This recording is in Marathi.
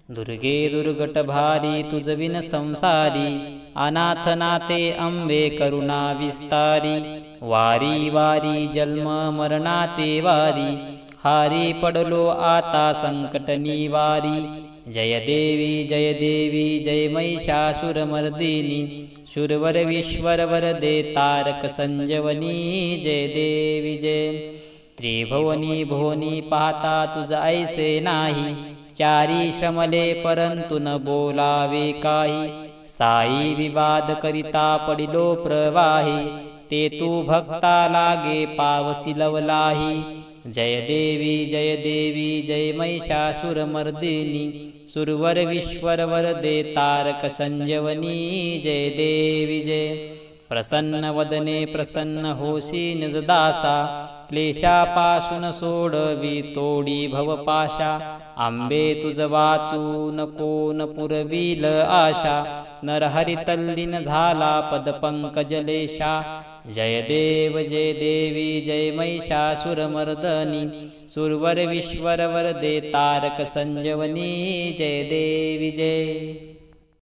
दुर्गे दुर्गट भारी तुझविन संसारी, अनाथ नाते अंबे करुणा विस्तारी। वारी वारी जन्म मरणाते वारी, हारी पडलो आता संकट निवारी। जय देवी जय महिषासुरमर्दिनी, शूरवर विश्वर वरदे तारक संजीवनी। जय देवी जय। त्रिभुवनी भुवनी पाहता तुझ ऐसे नाही, चारी श्रमले परंतु न बोलावे काही। साई विवाद करिता पडिलो प्रवाही, ते तू भक्ता लागे पावसी लवलाही। जय देवी जय महिषासुरमर्दिनी, सुरवर विश्वर वरदे तारक संजीवनी। जय देवी जय। प्रसन्न वदने प्रसन्न होशी निजदासा, क्लेशापासून सोडवी तोडी भवपाशा। आंबे तुझ वाचून कोण पुरविल आशा, नरहरी तल्लीन झाला पदपंकजलेशा। जय देवी जय महिषासुरमर्दिनी, सुरवर विश्वर वरदे तारक संजीवनी। जय देवी जय।